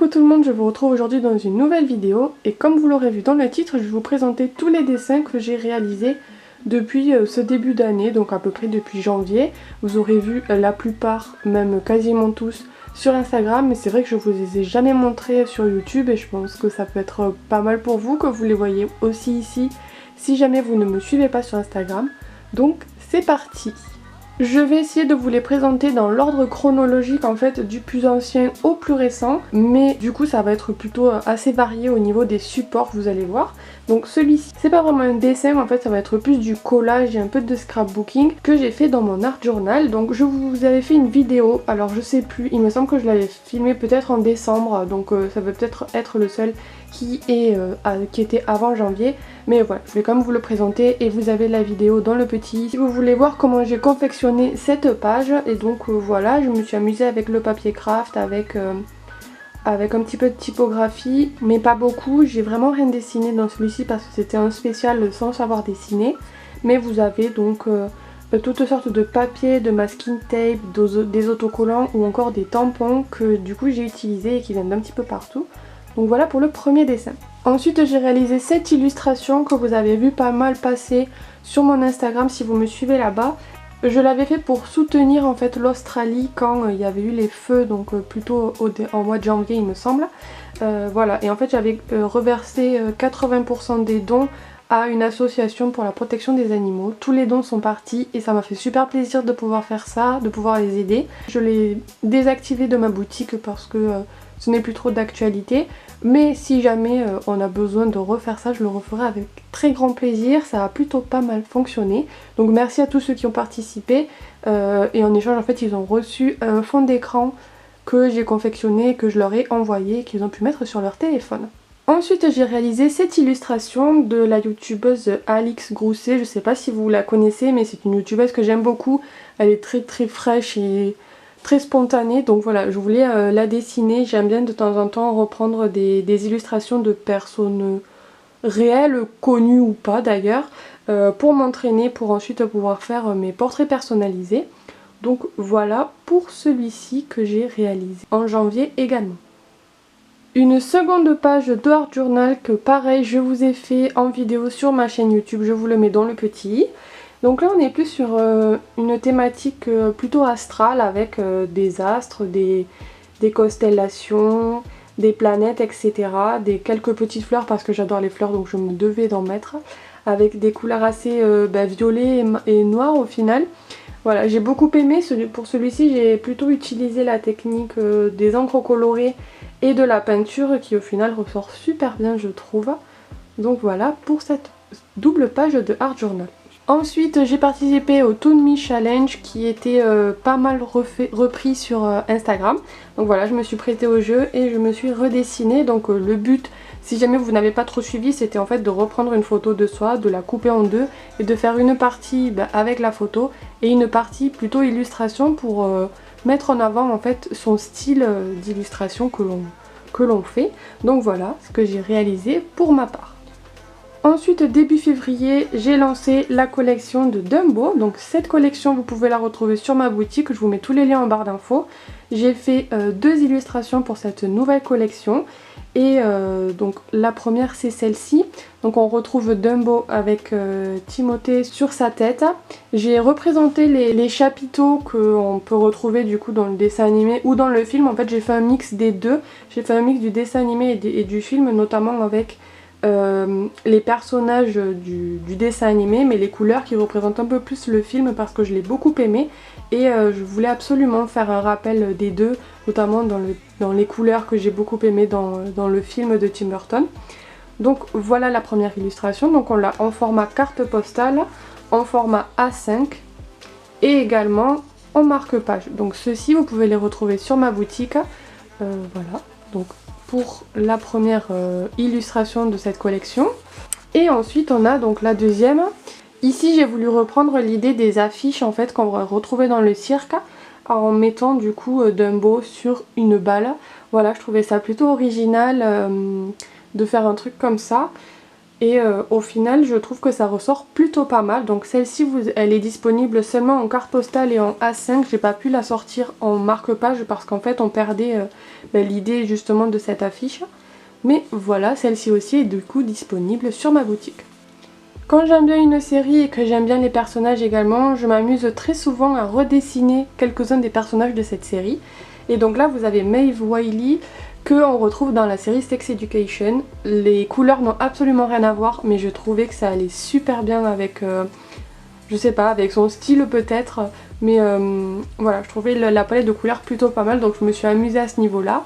Coucou tout le monde, je vous retrouve aujourd'hui dans une nouvelle vidéo et comme vous l'aurez vu dans le titre, je vais vous présenter tous les dessins que j'ai réalisés depuis ce début d'année, donc à peu près depuis janvier. Vous aurez vu la plupart, même quasiment tous, sur Instagram, mais c'est vrai que je vous les ai jamais montrés sur YouTube et je pense que ça peut être pas mal pour vous que vous les voyez aussi ici si jamais vous ne me suivez pas sur Instagram. Donc c'est parti! Je vais essayer de vous les présenter dans l'ordre chronologique en fait du plus ancien au plus récent, mais du coup ça va être plutôt assez varié au niveau des supports, vous allez voir. Donc celui-ci, c'est pas vraiment un dessin, en fait ça va être plus du collage et un peu de scrapbooking que j'ai fait dans mon art journal. Donc je vous avais fait une vidéo, alors je sais plus, il me semble que je l'avais filmé peut-être en décembre, donc ça va peut-être être le seul qui était avant janvier. Mais voilà, je vais quand même vous le présenter et vous avez la vidéo dans le petit si vous voulez voir comment j'ai confectionné cette page. Et donc voilà, je me suis amusée avec le papier craft, avec un petit peu de typographie, mais pas beaucoup. J'ai vraiment rien dessiné dans celui-ci parce que c'était un spécial sans savoir dessiner. Mais vous avez donc toutes sortes de papiers, de masking tape, des autocollants ou encore des tampons que du coup j'ai utilisés et qui viennent d'un petit peu partout. Donc voilà pour le premier dessin. Ensuite j'ai réalisé cette illustration que vous avez vu pas mal passer sur mon Instagram si vous me suivez là-bas. Je l'avais fait pour soutenir en fait l'Australie quand il y avait eu les feux, donc plutôt en mois de janvier il me semble. Voilà, et en fait j'avais reversé 80% des dons à une association pour la protection des animaux. Tous les dons sont partis et ça m'a fait super plaisir de pouvoir faire ça, de pouvoir les aider. Je l'ai désactivé de ma boutique parce que ce n'est plus trop d'actualité, mais si jamais on a besoin de refaire ça, je le referai avec très grand plaisir. Ça a plutôt pas mal fonctionné, donc merci à tous ceux qui ont participé et en échange en fait ils ont reçu un fond d'écran que j'ai confectionné, que je leur ai envoyé, qu'ils ont pu mettre sur leur téléphone. Ensuite j'ai réalisé cette illustration de la youtubeuse Alix Grousset. Je sais pas si vous la connaissez, mais c'est une youtubeuse que j'aime beaucoup. Elle est très fraîche et très spontanée, donc voilà, je voulais la dessiner. J'aime bien de temps en temps reprendre des illustrations de personnes réelles, connues ou pas d'ailleurs, pour m'entraîner, pour ensuite pouvoir faire mes portraits personnalisés. Donc voilà pour celui-ci que j'ai réalisé en janvier également. Une seconde page de art journal que pareil je vous ai fait en vidéo sur ma chaîne YouTube, je vous le mets dans le petit. Donc là on est plus sur une thématique plutôt astrale avec des astres, des constellations, des planètes, etc. Quelques petites fleurs parce que j'adore les fleurs donc je me devais d'en mettre. Avec des couleurs assez violet et noir au final. Voilà, j'ai beaucoup aimé. Pour celui-ci j'ai plutôt utilisé la technique des encres colorées et de la peinture qui au final ressort super bien je trouve. Donc voilà pour cette double page de art journal. Ensuite j'ai participé au Toon Me Challenge qui était pas mal repris sur Instagram. Donc voilà, je me suis prêtée au jeu et je me suis redessinée. Donc le but, si jamais vous n'avez pas trop suivi, c'était en fait de reprendre une photo de soi, de la couper en deux et de faire une partie avec la photo et une partie plutôt illustration pour mettre en avant en fait son style d'illustration que l'on fait. Donc voilà ce que j'ai réalisé pour ma part. Ensuite début février j'ai lancé la collection de Dumbo. Donc cette collection vous pouvez la retrouver sur ma boutique, je vous mets tous les liens en barre d'infos. J'ai fait deux illustrations pour cette nouvelle collection. Et donc la première c'est celle-ci. Donc on retrouve Dumbo avec Timothée sur sa tête. J'ai représenté les chapiteaux qu'on peut retrouver du coup dans le dessin animé ou dans le film. En fait j'ai fait un mix des deux. J'ai fait un mix du dessin animé et du film, notamment avec les personnages du dessin animé, mais les couleurs qui représentent un peu plus le film parce que je l'ai beaucoup aimé. Et je voulais absolument faire un rappel des deux, notamment dans les couleurs que j'ai beaucoup aimé dans le film de Tim Burton. Donc voilà la première illustration. Donc on l'a en format carte postale, en format A5 et également en marque-page. Donc ceux-ci vous pouvez les retrouver sur ma boutique. Voilà, donc pour la première illustration de cette collection. Et ensuite on a donc la deuxième. Ici j'ai voulu reprendre l'idée des affiches en fait qu'on va retrouver dans le cirque en mettant du coup Dumbo sur une balle. Voilà, je trouvais ça plutôt original de faire un truc comme ça. Et au final je trouve que ça ressort plutôt pas mal. Donc celle-ci elle est disponible seulement en carte postale et en A5. J'ai pas pu la sortir en marque-page parce qu'en fait on perdait l'idée justement de cette affiche. Mais voilà, celle-ci aussi est du coup disponible sur ma boutique. Quand j'aime bien une série et que j'aime bien les personnages également, je m'amuse très souvent à redessiner quelques-uns des personnages de cette série. Et donc là vous avez Maeve Wiley qu'on retrouve dans la série Sex Education. Les couleurs n'ont absolument rien à voir, mais je trouvais que ça allait super bien avec, je sais pas, avec son style peut-être. Mais voilà, je trouvais la palette de couleurs plutôt pas mal, donc je me suis amusée à ce niveau-là.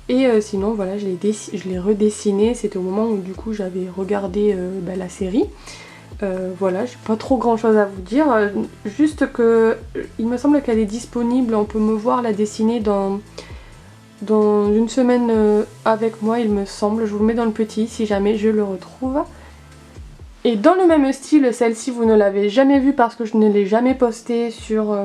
Et sinon voilà, je l'ai redessiné, c'était au moment où du coup j'avais regardé la série. Voilà, j'ai pas trop grand chose à vous dire, juste que il me semble qu'elle est disponible, on peut me voir la dessiner dans une semaine avec moi il me semble, je vous le mets dans le petit si jamais je le retrouve. Et dans le même style, celle-ci vous ne l'avez jamais vue parce que je ne l'ai jamais postée sur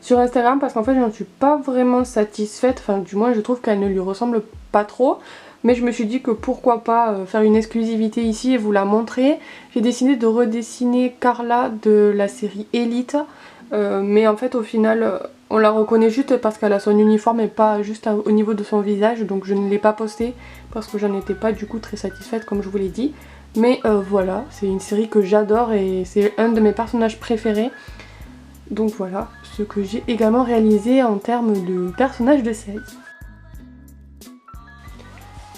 Instagram parce qu'en fait je n'en suis pas vraiment satisfaite, enfin du moins je trouve qu'elle ne lui ressemble pas trop. Mais je me suis dit que pourquoi pas faire une exclusivité ici et vous la montrer. J'ai décidé de redessiner Carla de la série Elite. Mais en fait au final on la reconnaît juste parce qu'elle a son uniforme et pas juste au niveau de son visage. Donc je ne l'ai pas postée parce que j'en étais pas du coup très satisfaite comme je vous l'ai dit. Mais voilà, c'est une série que j'adore et c'est un de mes personnages préférés. Donc voilà, ce que j'ai également réalisé en termes de personnages de série.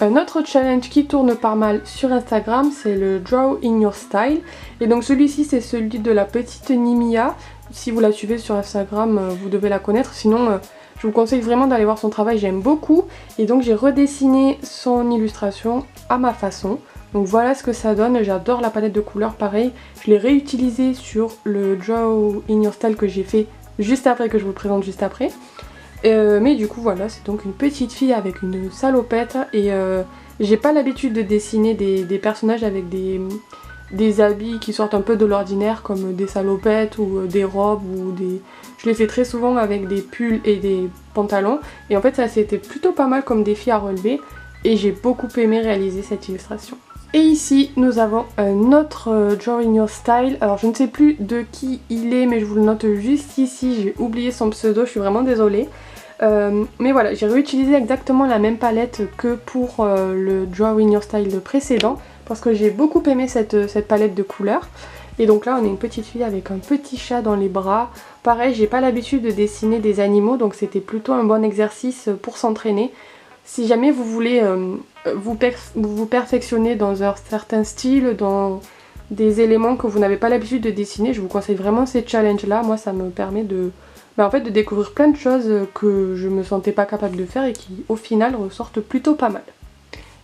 Un autre challenge qui tourne pas mal sur Instagram, c'est le Draw in Your Style. Et donc celui-ci, c'est celui de la petite Nimia. Si vous la suivez sur Instagram, vous devez la connaître. Sinon, je vous conseille vraiment d'aller voir son travail, j'aime beaucoup. Et donc j'ai redessiné son illustration à ma façon. Donc voilà ce que ça donne, j'adore la palette de couleurs, pareil. Je l'ai réutilisée sur le Draw in Your Style que j'ai fait juste après, que je vous le présente juste après. Mais du coup voilà, c'est donc une petite fille avec une salopette et j'ai pas l'habitude de dessiner des personnages avec des habits qui sortent un peu de l'ordinaire comme des salopettes ou des robes ou des... Je les fais très souvent avec des pulls et des pantalons et en fait ça c'était plutôt pas mal comme défi à relever et j'ai beaucoup aimé réaliser cette illustration. Et ici nous avons un autre Draw in Your Style, alors je ne sais plus de qui il est mais je vous le note juste ici, j'ai oublié son pseudo, je suis vraiment désolée. Mais voilà, j'ai réutilisé exactement la même palette que pour le Draw in Your Style précédent parce que j'ai beaucoup aimé cette palette de couleurs. Et donc là on a une petite fille avec un petit chat dans les bras. Pareil, j'ai pas l'habitude de dessiner des animaux donc c'était plutôt un bon exercice pour s'entraîner. Si jamais vous voulez vous perfectionner dans un certain style, dans des éléments que vous n'avez pas l'habitude de dessiner, je vous conseille vraiment ces challenges là. Moi ça me permet de en fait de découvrir plein de choses que je me sentais pas capable de faire et qui au final ressortent plutôt pas mal.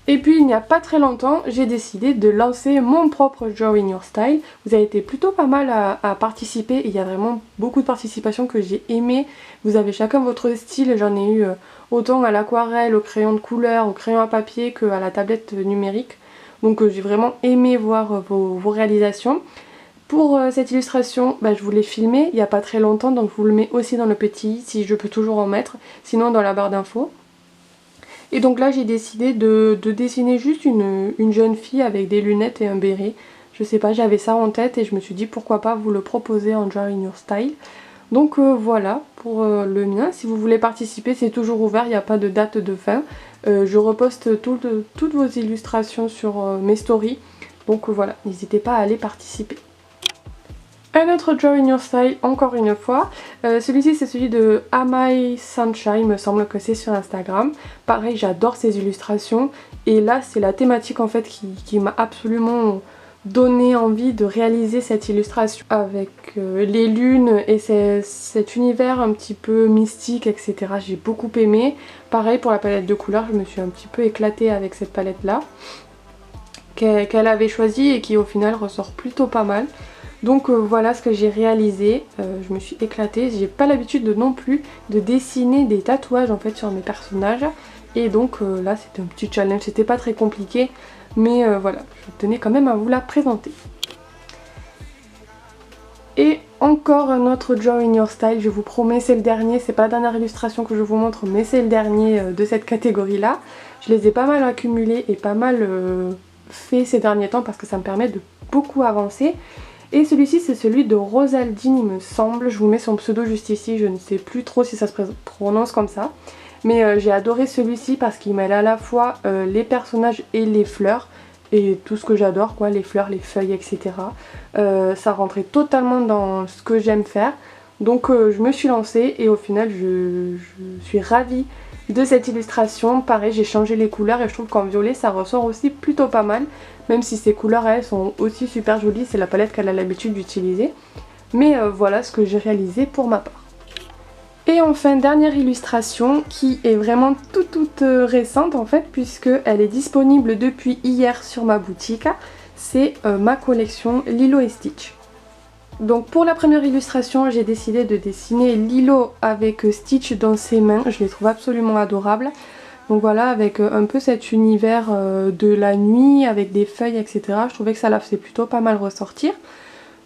Et puis il n'y a pas très longtemps, j'ai décidé de lancer mon propre Draw in Your Style. Vous avez été plutôt pas mal à participer et il y a vraiment beaucoup de participation que j'ai aimé. Vous avez chacun votre style, j'en ai eu autant à l'aquarelle, au crayon de couleur, au crayon à papier qu'à la tablette numérique. Donc j'ai vraiment aimé voir vos réalisations. Pour cette illustration, je vous l'ai filmée il n'y a pas très longtemps, donc je vous le mets aussi dans le petit, si je peux toujours en mettre, sinon dans la barre d'infos. Et donc là j'ai décidé de dessiner juste une jeune fille avec des lunettes et un béret. Je sais pas, j'avais ça en tête et je me suis dit pourquoi pas vous le proposer en Draw in Your Style. Donc voilà pour le mien, si vous voulez participer c'est toujours ouvert, il n'y a pas de date de fin. Je reposte toutes vos illustrations sur mes stories, donc voilà, n'hésitez pas à aller participer. Un autre Draw in Your Style, encore une fois. Celui-ci c'est celui de Amai Sunshine, il me semble que c'est sur Instagram. Pareil, j'adore ces illustrations. Et là c'est la thématique en fait qui m'a absolument donné envie de réaliser cette illustration. Avec les lunes et cet univers un petit peu mystique, etc. J'ai beaucoup aimé. Pareil pour la palette de couleurs, je me suis un petit peu éclatée avec cette palette là. Qu'elle avait choisie et qui au final ressort plutôt pas mal. Donc voilà ce que j'ai réalisé, je me suis éclatée, j'ai pas l'habitude non plus de dessiner des tatouages en fait sur mes personnages. Et donc là c'était un petit challenge, c'était pas très compliqué, mais voilà, je tenais quand même à vous la présenter. Et encore un autre Draw in Your Style, je vous promets c'est le dernier, c'est pas la dernière illustration que je vous montre mais c'est le dernier de cette catégorie là. Je les ai pas mal accumulés et pas mal fait ces derniers temps parce que ça me permet de beaucoup avancer. Et celui-ci c'est celui de Rosaldine il me semble, je vous mets son pseudo juste ici, je ne sais plus trop si ça se prononce comme ça. Mais j'ai adoré celui-ci parce qu'il mêle à la fois les personnages et les fleurs. Et tout ce que j'adore quoi, les fleurs, les feuilles, etc. Ça rentrait totalement dans ce que j'aime faire. Donc je me suis lancée et au final je suis ravie de cette illustration. Pareil, j'ai changé les couleurs et je trouve qu'en violet ça ressort aussi plutôt pas mal. Même si ces couleurs elles sont aussi super jolies, c'est la palette qu'elle a l'habitude d'utiliser. Mais voilà ce que j'ai réalisé pour ma part. Et enfin, dernière illustration qui est vraiment toute récente en fait, puisque elle est disponible depuis hier sur ma boutique. C'est ma collection Lilo & Stitch. Donc pour la première illustration, j'ai décidé de dessiner Lilo avec Stitch dans ses mains. Je les trouve absolument adorables. Donc voilà, avec un peu cet univers de la nuit, avec des feuilles, etc. Je trouvais que ça la faisait plutôt pas mal ressortir.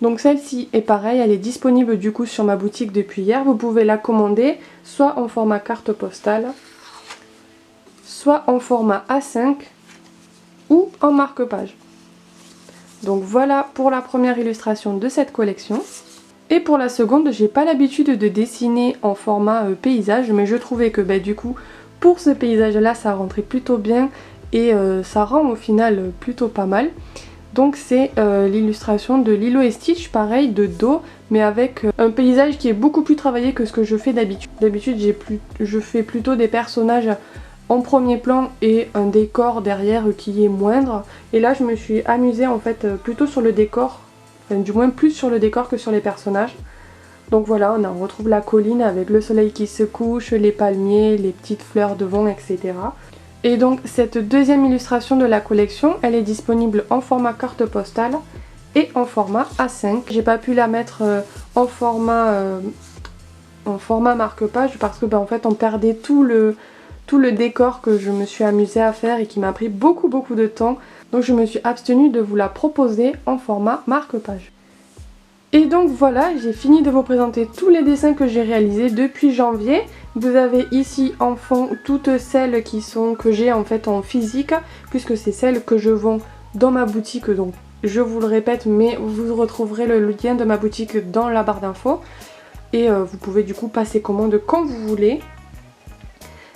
Donc celle-ci est pareille, elle est disponible du coup sur ma boutique depuis hier. Vous pouvez la commander soit en format carte postale, soit en format A5 ou en marque-page. Donc voilà pour la première illustration de cette collection. Et pour la seconde, j'ai pas l'habitude de dessiner en format paysage, mais je trouvais que du coup pour ce paysage là ça rentrait plutôt bien et ça rend au final plutôt pas mal. Donc c'est l'illustration de Lilo & Stitch, pareil de dos, mais avec un paysage qui est beaucoup plus travaillé que ce que je fais d'habitude. D'habitude je fais plutôt des personnages en premier plan et un décor derrière qui est moindre. Et là je me suis amusée en fait plutôt sur le décor, enfin du moins plus sur le décor que sur les personnages. Donc voilà, on retrouve la colline avec le soleil qui se couche, les palmiers, les petites fleurs devant, etc. Et donc cette deuxième illustration de la collection, elle est disponible en format carte postale et en format A5. J'ai pas pu la mettre en format marque-page parce que en fait on perdait tout le décor que je me suis amusée à faire et qui m'a pris beaucoup de temps. Donc je me suis abstenue de vous la proposer en format marque-page. Et donc voilà, j'ai fini de vous présenter tous les dessins que j'ai réalisés depuis janvier. Vous avez ici en fond toutes celles que j'ai en fait en physique, puisque c'est celles que je vends dans ma boutique. Donc je vous le répète, mais vous retrouverez le lien de ma boutique dans la barre d'infos. Et vous pouvez du coup passer commande quand vous voulez.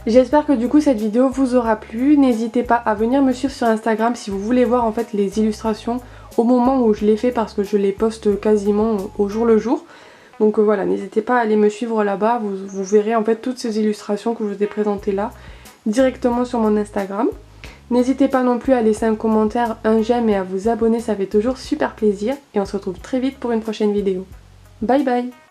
J'espère que du coup cette vidéo vous aura plu. N'hésitez pas à venir me suivre sur Instagram si vous voulez voir en fait les illustrations au moment où je les fais parce que je les poste quasiment au jour le jour. Donc voilà, n'hésitez pas à aller me suivre là-bas, vous verrez en fait toutes ces illustrations que je vous ai présentées là directement sur mon Instagram. N'hésitez pas non plus à laisser un commentaire, un j'aime et à vous abonner, ça fait toujours super plaisir. Et on se retrouve très vite pour une prochaine vidéo. Bye bye!